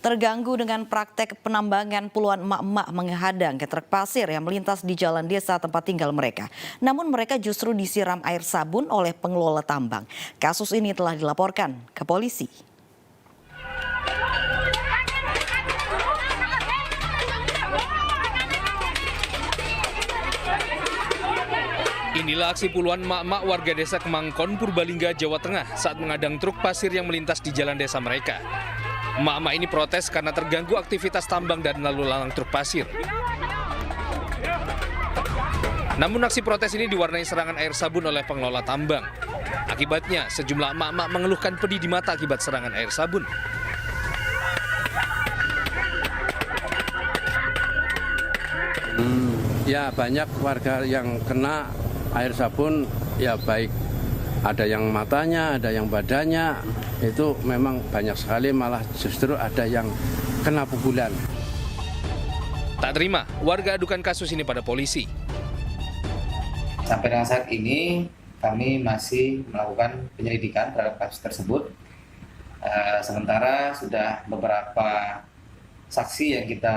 Terganggu dengan praktek penambangan, puluhan emak-emak menghadang ke truk pasir yang melintas di jalan desa tempat tinggal mereka. Namun mereka justru disiram air sabun oleh pengelola tambang. Kasus ini telah dilaporkan ke polisi. Inilah aksi puluhan emak-emak warga desa Kemangkon, Purbalingga, Jawa Tengah saat menghadang truk pasir yang melintas di jalan desa mereka. Emak-emak ini protes karena terganggu aktivitas tambang dan lalu lalang truk pasir. Namun aksi protes ini diwarnai serangan air sabun oleh pengelola tambang. Akibatnya sejumlah emak-emak mengeluhkan pedih di mata akibat serangan air sabun. Ya banyak warga yang kena air sabun, ya baik ada yang matanya, ada yang badannya, itu memang banyak sekali, malah justru ada yang kena pukulan. Tak terima, warga adukan kasus ini pada polisi. Sampai dengan saat ini kami masih melakukan penyelidikan terhadap kasus tersebut. Sementara sudah beberapa saksi yang kita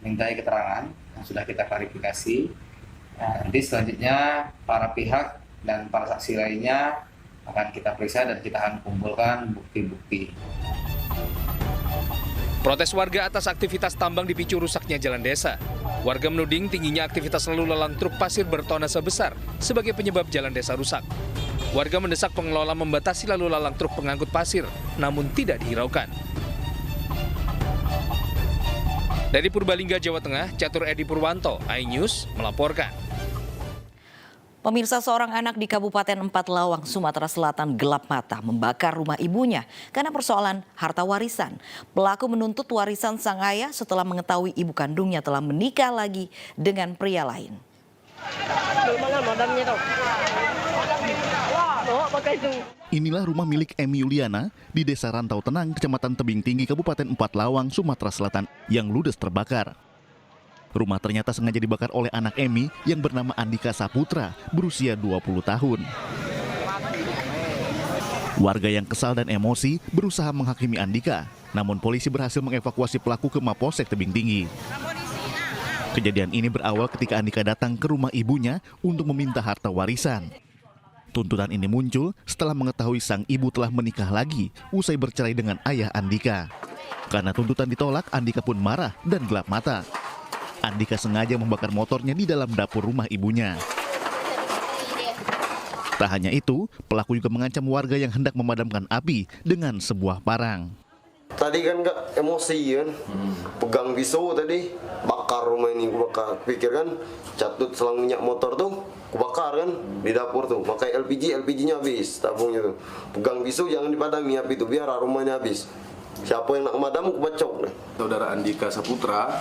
mintai keterangan, yang sudah kita klarifikasi. Nanti selanjutnya para pihak dan para saksi lainnya akan kita periksa dan kita akan kumpulkan bukti-bukti. Protes warga atas aktivitas tambang dipicu rusaknya jalan desa. Warga menuding tingginya aktivitas lalu lalang truk pasir bertonase besar sebagai penyebab jalan desa rusak. Warga mendesak pengelola membatasi lalu lalang truk pengangkut pasir, namun tidak dihiraukan. Dari Purbalingga, Jawa Tengah, Catur Edi Purwanto, iNews melaporkan. Pemirsa, seorang anak di Kabupaten Empat Lawang, Sumatera Selatan gelap mata membakar rumah ibunya karena persoalan harta warisan. Pelaku menuntut warisan sang ayah setelah mengetahui ibu kandungnya telah menikah lagi dengan pria lain. Inilah rumah milik Emi Yuliana di Desa Rantau Tenang, Kecamatan Tebing Tinggi, Kabupaten Empat Lawang, Sumatera Selatan yang ludes terbakar. Rumah ternyata sengaja dibakar oleh anak Emi yang bernama Andika Saputra, berusia 20 tahun. Warga yang kesal dan emosi berusaha menghakimi Andika, namun polisi berhasil mengevakuasi pelaku ke Mapolsek Tebing Tinggi. Kejadian ini berawal ketika Andika datang ke rumah ibunya untuk meminta harta warisan. Tuntutan ini muncul setelah mengetahui sang ibu telah menikah lagi usai bercerai dengan ayah Andika. Karena tuntutan ditolak, Andika pun marah dan gelap mata. Andika sengaja membakar motornya di dalam dapur rumah ibunya. Tak hanya itu, pelaku juga mengancam warga yang hendak memadamkan api dengan sebuah parang. Tadi kan nggak emosi kan, pegang pisau tadi, bakar rumah ini, bakar. Pikir kan, catut selang minyak motor tuh, bakar kan di dapur tuh. Pakai LPG-nya habis, tabungnya tuh. Pegang pisau jangan dipadami api itu, biar rumahnya habis. Siapa yang nak memadam, kubacok. Saudara Andika Saputra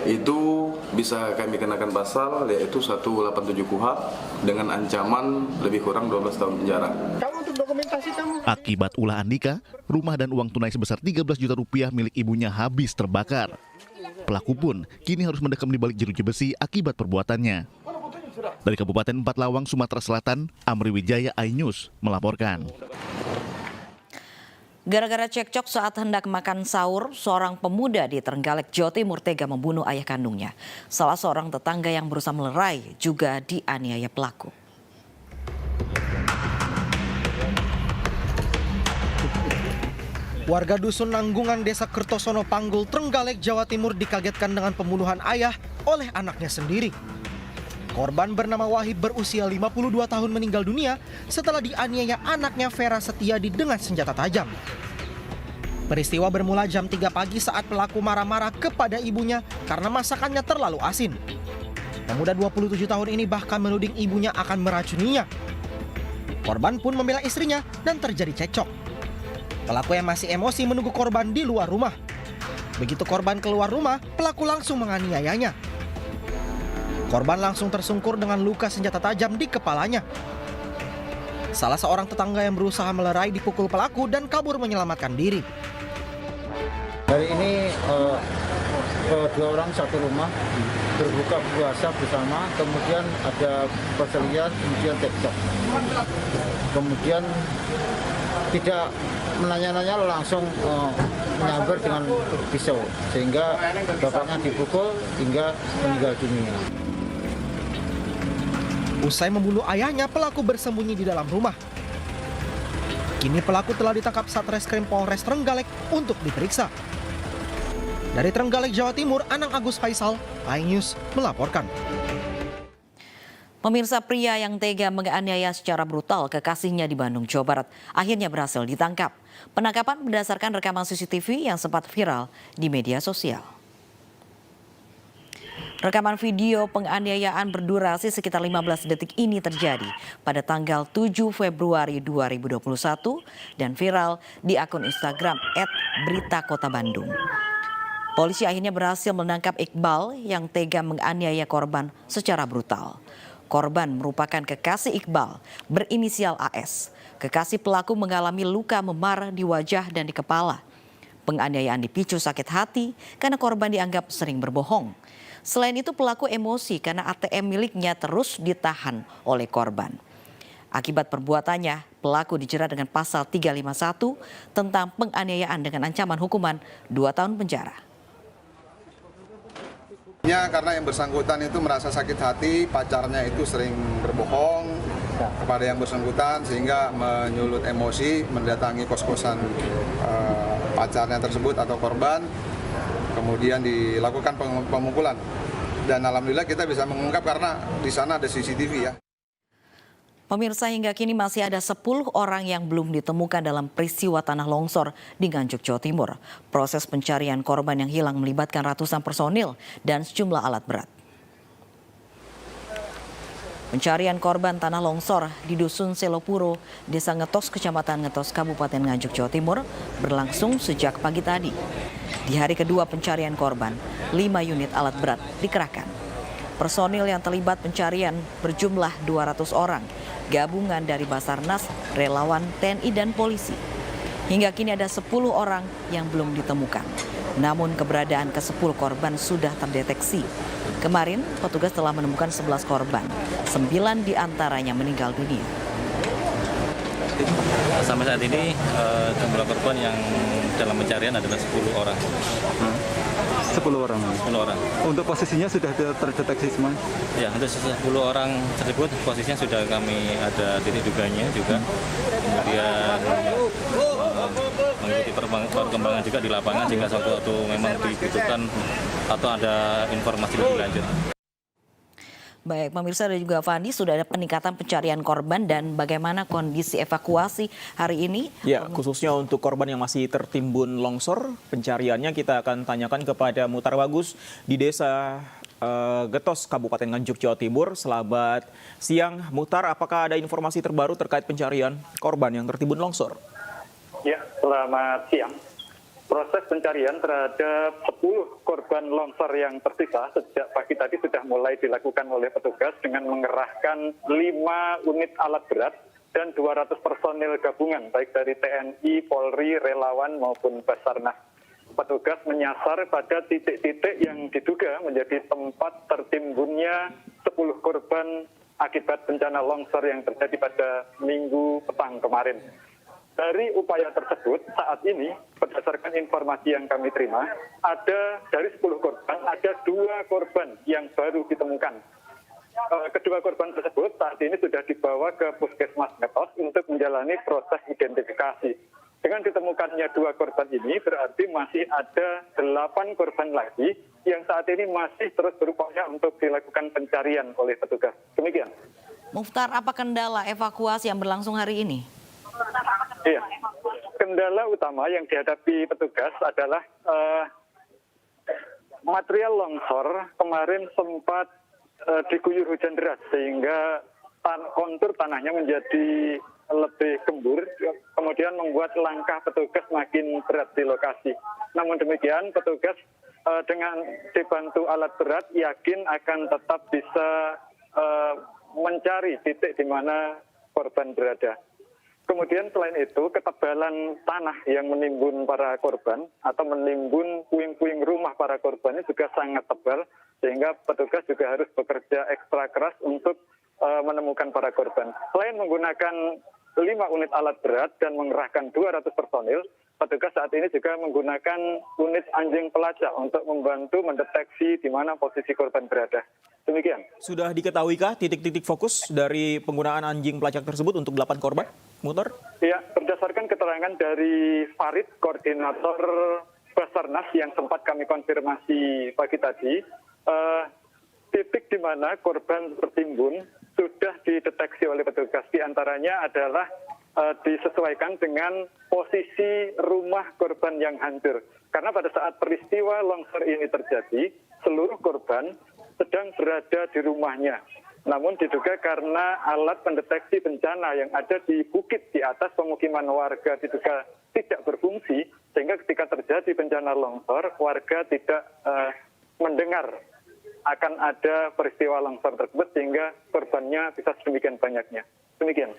itu bisa kami kenakan pasal yaitu 187 KUHP dengan ancaman lebih kurang 12 tahun penjara. Akibat ulah Andika, rumah dan uang tunai sebesar 13 juta rupiah milik ibunya habis terbakar. Pelaku pun kini harus mendekam di balik jeruji besi akibat perbuatannya. Dari Kabupaten Empat Lawang, Sumatera Selatan, Amri Wijaya, iNews melaporkan. Gara-gara cekcok saat hendak makan sahur, seorang pemuda di Trenggalek, Jawa Timur tega membunuh ayah kandungnya. Salah seorang tetangga yang berusaha melerai juga dianiaya pelaku. Warga Dusun Nanggungan, Desa Kertosono Panggul, Trenggalek, Jawa Timur dikagetkan dengan pembunuhan ayah oleh anaknya sendiri. Korban bernama Wahib berusia 52 tahun meninggal dunia setelah dianiaya anaknya Vera Setiadi dengan senjata tajam. Peristiwa bermula jam 3 pagi saat pelaku marah-marah kepada ibunya karena masakannya terlalu asin. Pemuda 27 tahun ini bahkan menuding ibunya akan meracuninya. Korban pun membela istrinya dan terjadi cekcok. Pelaku yang masih emosi menunggu korban di luar rumah. Begitu korban keluar rumah, pelaku langsung menganiayanya. Korban langsung tersungkur dengan luka senjata tajam di kepalanya. Salah seorang tetangga yang berusaha melerai dipukul pelaku dan kabur menyelamatkan diri. Hari ini dua orang satu rumah berbuka puasa bersama, kemudian ada perselisihan, kemudian cekcok. Kemudian tidak menanya-nanya langsung menyambar dengan pisau sehingga bapaknya dipukul hingga meninggal dunia. Usai membunuh ayahnya, pelaku bersembunyi di dalam rumah. Kini pelaku telah ditangkap Satreskrim Polres Trenggalek untuk diperiksa. Dari Trenggalek, Jawa Timur, Anang Agus Faisal, iNews melaporkan. Pemirsa, pria yang tega menganiaya secara brutal kekasihnya di Bandung, Jawa Barat akhirnya berhasil ditangkap. Penangkapan berdasarkan rekaman CCTV yang sempat viral di media sosial. Rekaman video penganiayaan berdurasi sekitar 15 detik ini terjadi pada tanggal 7 Februari 2021 dan viral di akun Instagram @beritakotabandung. Polisi akhirnya berhasil menangkap Iqbal yang tega menganiaya korban secara brutal. Korban merupakan kekasih Iqbal berinisial AS. Kekasih pelaku mengalami luka memar di wajah dan di kepala. Penganiayaan dipicu sakit hati karena korban dianggap sering berbohong. Selain itu pelaku emosi karena ATM miliknya terus ditahan oleh korban. Akibat perbuatannya, pelaku dijerat dengan pasal 351 tentang penganiayaan dengan ancaman hukuman 2 tahun penjara. Karena yang bersangkutan itu merasa sakit hati, pacarnya itu sering berbohong kepada yang bersangkutan sehingga menyulut emosi, mendatangi kos-kosan pacarnya tersebut atau korban, kemudian dilakukan pemukulan. Dan alhamdulillah kita bisa mengungkap karena di sana ada CCTV ya. Pemirsa, hingga kini masih ada 10 orang yang belum ditemukan dalam peristiwa tanah longsor di Nganjuk, Jawa Timur. Proses pencarian korban yang hilang melibatkan ratusan personil dan sejumlah alat berat. Pencarian korban tanah longsor di Dusun Selopuro, Desa Ngetos, Kecamatan Ngetos, Kabupaten Nganjuk, Jawa Timur berlangsung sejak pagi tadi. Di hari kedua pencarian korban, 5 unit alat berat dikerahkan. Personil yang terlibat pencarian berjumlah 200 orang, gabungan dari Basarnas, relawan, TNI, dan polisi. Hingga kini ada 10 orang yang belum ditemukan. Namun keberadaan ke-10 korban sudah terdeteksi. Kemarin petugas telah menemukan 11 korban, 9 diantaranya meninggal dunia. Sampai saat ini jumlah korban yang dalam pencarian adalah 10 orang. 10 orang. 10 orang. Untuk posisinya sudah terdeteksi semua? Ya, untuk 10 orang tersebut posisinya sudah kami ada titik duganya juga. Kemudian mengikuti perkembangan juga di lapangan jika suatu memang dibutuhkan atau ada informasi lebih lanjut. Baik, pemirsa dan juga Fandi, sudah ada peningkatan pencarian korban dan bagaimana kondisi evakuasi hari ini? Ya, khususnya untuk korban yang masih tertimbun longsor, pencariannya kita akan tanyakan kepada Mutar Bagus di Desa Getos, Kabupaten Nganjuk, Jawa Timur. Selamat siang, Mutar. Apakah ada informasi terbaru terkait pencarian korban yang tertimbun longsor? Ya, selamat siang. Proses pencarian terhadap 10 korban longsor yang tersisa sejak pagi tadi sudah mulai dilakukan oleh petugas dengan mengerahkan 5 unit alat berat dan 200 personil gabungan baik dari TNI, Polri, relawan maupun Basarnas. Petugas menyasar pada titik-titik yang diduga menjadi tempat tertimbunnya 10 korban akibat bencana longsor yang terjadi pada Minggu petang kemarin. Dari upaya tersebut, saat ini berdasarkan informasi yang kami terima, ada dari 10 korban, ada 2 korban yang baru ditemukan. Kedua korban tersebut saat ini sudah dibawa ke Puskesmas Ngetos untuk menjalani proses identifikasi. Dengan ditemukannya 2 korban ini berarti masih ada 8 korban lagi yang saat ini masih terus berupaya untuk dilakukan pencarian oleh petugas. Demikian. Mukhtar, apa kendala evakuasi yang berlangsung hari ini? Iya, kendala utama yang dihadapi petugas adalah material longsor kemarin sempat diguyur hujan deras sehingga kontur tanahnya menjadi lebih gembur, kemudian membuat langkah petugas makin berat di lokasi. Namun demikian, petugas dengan dibantu alat berat yakin akan tetap bisa mencari titik di mana korban berada. Kemudian selain itu, ketebalan tanah yang menimbun para korban atau menimbun puing-puing rumah para korban ini juga sangat tebal, sehingga petugas juga harus bekerja ekstra keras untuk menemukan para korban. Selain menggunakan 5 unit alat berat dan mengerahkan 200 personil, petugas saat ini juga menggunakan unit anjing pelacak untuk membantu mendeteksi di mana posisi korban berada. Demikian. Sudah diketahuikah titik-titik fokus dari penggunaan anjing pelacak tersebut untuk 8 korban? Muhtar? Ya, berdasarkan keterangan dari Farid, koordinator Basarnas yang sempat kami konfirmasi pagi tadi, titik di mana korban tertimbun sudah dideteksi oleh petugas. Di antaranya adalah disesuaikan dengan posisi rumah korban yang hancur. Karena pada saat peristiwa longsor ini terjadi, seluruh korban sedang berada di rumahnya. Namun diduga karena alat pendeteksi bencana yang ada di bukit di atas pemukiman warga diduga tidak berfungsi, sehingga ketika terjadi bencana longsor, warga tidak mendengar akan ada peristiwa longsor tersebut sehingga korbannya bisa sedemikian banyaknya. Demikian.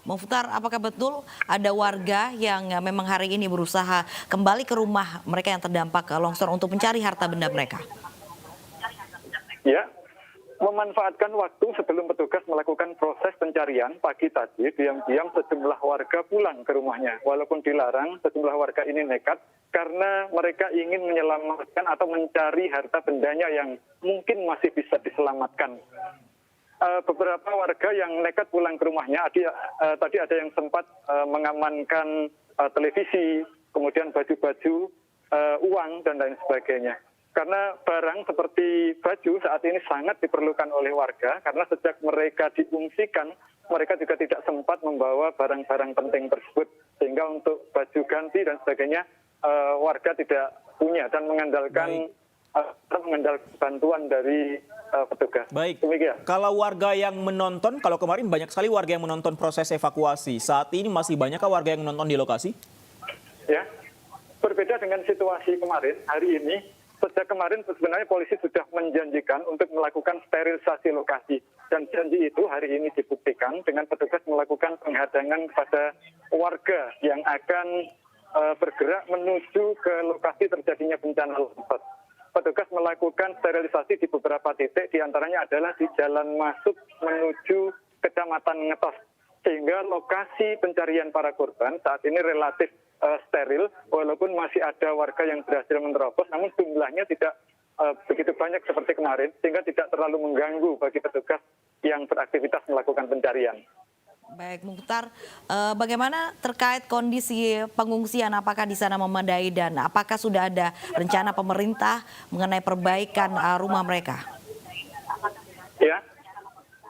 Mukhtar, apakah betul ada warga yang memang hari ini berusaha kembali ke rumah mereka yang terdampak longsor untuk mencari harta benda mereka? Ya, memanfaatkan waktu sebelum petugas melakukan proses pencarian pagi tadi, diam-diam sejumlah warga pulang ke rumahnya. Walaupun dilarang, sejumlah warga ini nekat karena mereka ingin menyelamatkan atau mencari harta bendanya yang mungkin masih bisa diselamatkan. Beberapa warga yang nekat pulang ke rumahnya, tadi ada yang sempat mengamankan televisi, kemudian baju-baju, uang, dan lain sebagainya. Karena barang seperti baju saat ini sangat diperlukan oleh warga, karena sejak mereka diungsikan, mereka juga tidak sempat membawa barang-barang penting tersebut. Sehingga untuk baju ganti dan sebagainya, warga tidak punya dan mengandalkan bantuan dari petugas. Baik. Demikian. Kalau warga yang menonton, kalau kemarin banyak sekali warga yang menonton proses evakuasi. Saat ini masih banyakkah warga yang menonton di lokasi? Ya, berbeda dengan situasi kemarin, hari ini, sejak kemarin sebenarnya polisi sudah menjanjikan untuk melakukan sterilisasi lokasi. Dan janji itu hari ini dibuktikan dengan petugas melakukan penghadangan kepada warga yang akan bergerak menuju ke lokasi terjadinya bencana longsor. Petugas melakukan sterilisasi di beberapa titik, diantaranya adalah di jalan masuk menuju Kecamatan Ngetos. Sehingga lokasi pencarian para korban saat ini relatif steril, walaupun masih ada warga yang berhasil menerobos, namun jumlahnya tidak begitu banyak seperti kemarin, sehingga tidak terlalu mengganggu bagi petugas yang beraktivitas melakukan pencarian. Baik, Mukhtar, bagaimana terkait kondisi pengungsian? Apakah di sana memadai dan apakah sudah ada rencana pemerintah mengenai perbaikan rumah mereka? Ya,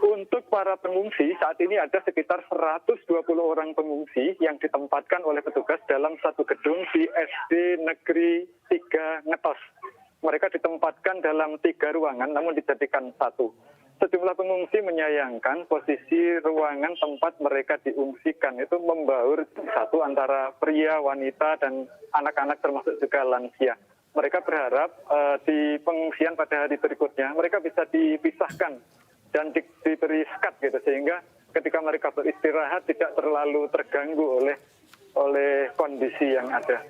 untuk para pengungsi saat ini ada sekitar 120 orang pengungsi yang ditempatkan oleh petugas dalam satu gedung di SD Negeri 3 Ngetos. Mereka ditempatkan dalam 3 ruangan namun dijadikan satu. Sejumlah pengungsi menyayangkan posisi ruangan tempat mereka diungsikan itu membaur satu antara pria, wanita, dan anak-anak termasuk juga lansia. Mereka berharap di pengungsian pada hari berikutnya mereka bisa dipisahkan dan diberi sekat gitu, sehingga ketika mereka beristirahat tidak terlalu terganggu oleh kondisi yang ada.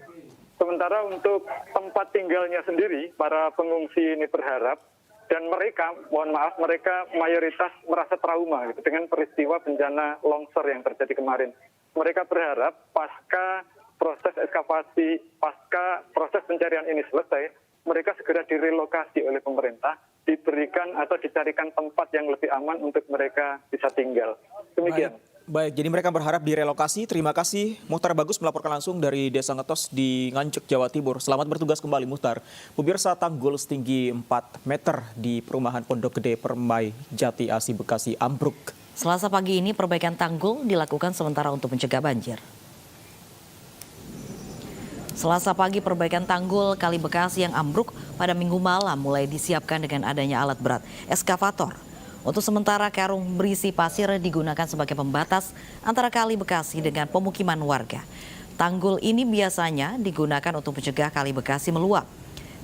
Sementara untuk tempat tinggalnya sendiri, para pengungsi ini berharap, dan mereka, mohon maaf, mereka mayoritas merasa trauma gitu, dengan peristiwa bencana longsor yang terjadi kemarin. Mereka berharap pasca proses ekskavasi, pasca proses pencarian ini selesai, mereka segera direlokasi oleh pemerintah, diberikan atau dicarikan tempat yang lebih aman untuk mereka bisa tinggal. Demikian. Baik, jadi mereka berharap direlokasi. Terima kasih Muhtar Bagus melaporkan langsung dari Desa Ngetos di Nganjuk, Jawa Timur. Selamat bertugas kembali, Muhtar. Pemirsa, tanggul setinggi 4 meter di perumahan Pondok Gede Permai, Jati Asi, Bekasi ambruk. Selasa pagi ini perbaikan tanggul dilakukan sementara untuk mencegah banjir. Selasa pagi perbaikan tanggul Kali Bekasi yang ambruk pada Minggu malam mulai disiapkan dengan adanya alat berat ekskavator. Untuk sementara karung berisi pasir digunakan sebagai pembatas antara Kali Bekasi dengan pemukiman warga. Tanggul ini biasanya digunakan untuk mencegah Kali Bekasi meluap.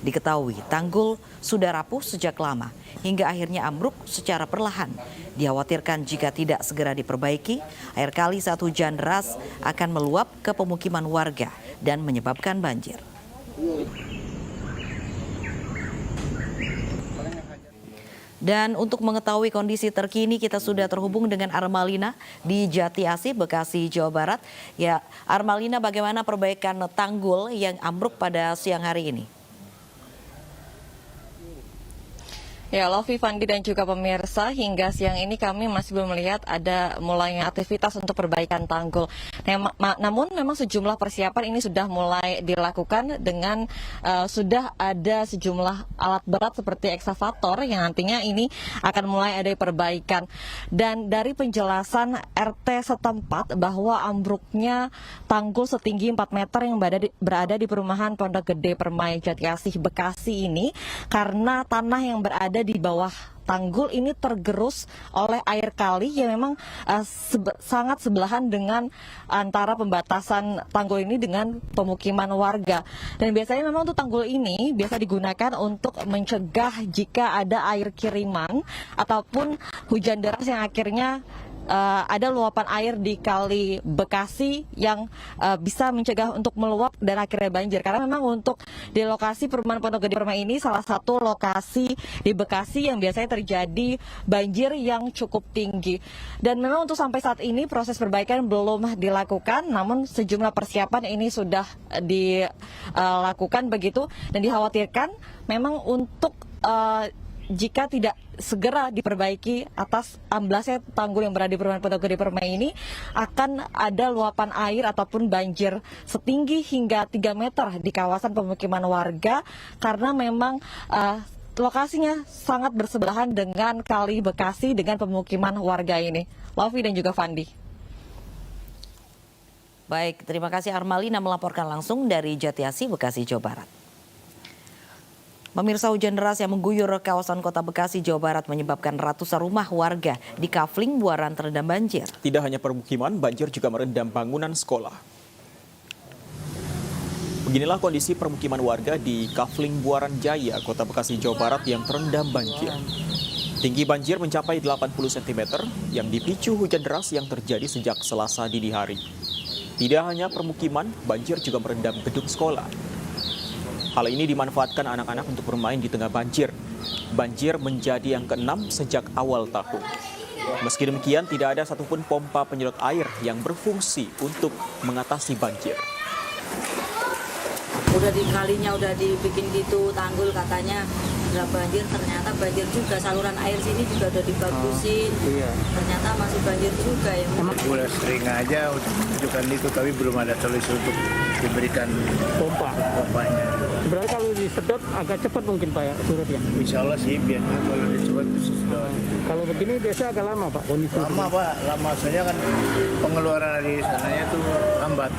Diketahui tanggul sudah rapuh sejak lama hingga akhirnya ambruk secara perlahan. Dikhawatirkan jika tidak segera diperbaiki, air kali saat hujan deras akan meluap ke pemukiman warga dan menyebabkan banjir. Dan untuk mengetahui kondisi terkini kita sudah terhubung dengan Armalina di Jati Asih, Bekasi, Jawa Barat. Ya, Armalina, bagaimana perbaikan tanggul yang ambruk pada siang hari ini? Ya, Lovi, Fandi, dan juga pemirsa, hingga siang ini kami masih belum melihat ada mulainya aktivitas untuk perbaikan tanggul. Namun memang sejumlah persiapan ini sudah mulai dilakukan dengan sudah ada sejumlah alat berat seperti eksavator yang nantinya ini akan mulai ada perbaikan. Dan dari penjelasan RT setempat bahwa ambruknya tanggul setinggi 4 meter yang berada di perumahan Pondok Gede Permai Jati Asih, Bekasi ini karena tanah yang berada di bawah tanggul ini tergerus oleh air kali yang memang sangat sebelahan dengan antara pembatasan tanggul ini dengan pemukiman warga. Dan biasanya memang untuk tanggul ini biasa digunakan untuk mencegah jika ada air kiriman ataupun hujan deras yang akhirnya ada luapan air di Kali Bekasi yang bisa mencegah untuk meluap dan akhirnya banjir. Karena memang untuk di lokasi perumahan Pondok Gede Permai ini salah satu lokasi di Bekasi yang biasanya terjadi banjir yang cukup tinggi. Dan memang untuk sampai saat ini proses perbaikan belum dilakukan, namun sejumlah persiapan ini sudah dilakukan begitu, dan dikhawatirkan memang untuk jika tidak segera diperbaiki atas amblasnya tanggul yang berada di perumahan Pondok Gede Permai ini, akan ada luapan air ataupun banjir setinggi hingga 3 meter di kawasan pemukiman warga karena memang lokasinya sangat bersebelahan dengan Kali Bekasi dengan pemukiman warga ini. Lovi dan juga Fandi. Baik, terima kasih Armalina melaporkan langsung dari Jati Asih, Bekasi, Jawa Barat. Pemirsa, hujan deras yang mengguyur kawasan kota Bekasi, Jawa Barat menyebabkan ratusan rumah warga di Kafling, Buaran terendam banjir. Tidak hanya permukiman, banjir juga merendam bangunan sekolah. Beginilah kondisi permukiman warga di Kafling, Buaran Jaya, kota Bekasi, Jawa Barat yang terendam banjir. Tinggi banjir mencapai 80 cm yang dipicu hujan deras yang terjadi sejak Selasa dini hari. Tidak hanya permukiman, banjir juga merendam gedung sekolah. Hal ini dimanfaatkan anak-anak untuk bermain di tengah banjir. Banjir menjadi yang ke-6 sejak awal tahun. Meski demikian, tidak ada satupun pompa penyedot air yang berfungsi untuk mengatasi banjir. Udah di kalinya udah dibikin gitu tanggul katanya nggak banjir, ternyata banjir juga. Saluran air sini juga udah dibagusin, ternyata masih banjir juga ya. Udah sering aja ujukan itu, tapi belum ada solusi untuk diberikan pompanya. Berarti kalau disedot agak cepat mungkin Pak ya surutnya? Insya Allah sih, biasanya kalau disedot sedot. Kalau begini biasa agak lama Pak kondisi? Lama Pak, lama, soalnya kan pengeluaran dari sananya tuh lambat.